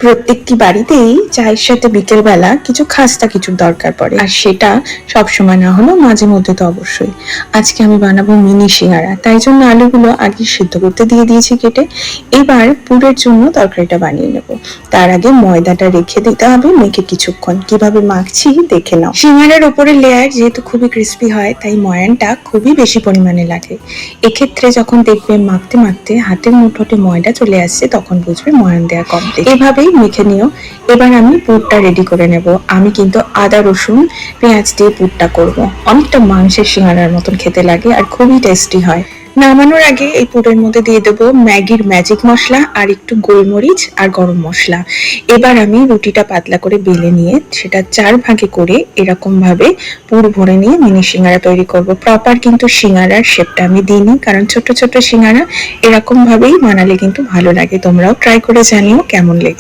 প্রত্যেকটি বাড়িতেই চায়ের সাথে বিকেলবেলা কিছু খাস্তা কিছুর দরকার পড়ে, আর সেটা সবসময় না হলেও মাঝে মধ্যে তো অবশ্যই। আজকে আমি বানাবো মিনি সিঙ্গারা, তাই জন্য আলুগুলো আগে সিদ্ধ করতে দিয়ে দিয়েছি কেটে। এবার পুরের জন্য তরকারিটা বানিয়ে নেব। তার আগে ময়দাটা রেখে দিতে হবে মেখে কিছুক্ষণ। কিভাবে মাখছি দেখে নাও। সিঙ্গারার ওপরের লেয়ার যেহেতু খুবই ক্রিস্পি হয়, তাই ময়ানটা খুবই বেশি পরিমাণে লাগে। এক্ষেত্রে যখন দেখবে মাখতে মাখতে হাতের মুঠোতে ময়দা চলে আসছে, তখন বুঝবে ময়ান দেওয়া কমপ্লিট। এভাবেই মেখে নিও। এবার আমি পুরটা রেডি করে নেব। আমি কিন্তু আদা রসুন পেঁয়াজ দিয়ে পুরটা করব। অনেকটা মাংসের সিঙ্গারার মতন খেতে লাগে আর খুবই টেস্টি হয়। নামানোর আগে এই পুরের মধ্যে দিয়ে দেবো ম্যাগির ম্যাজিক মশলা আর একটু গোলমরিচ আর গরম মশলা। এবার আমি রুটিটা পাতলা করে বেলে নিয়ে সেটা 4 ভাগে করে এরকম ভাবে পুর ভরে নিয়ে মিনি সিঙ্গারা তৈরি করব। প্রপার কিন্তু সিঙ্গারার শেপটা আমি দিইনি, কারণ ছোট ছোট সিঙ্গারা এরকম ভাবেই বানালে কিন্তু ভালো লাগে। তোমরাও ট্রাই করে জানিও কেমন লেগে।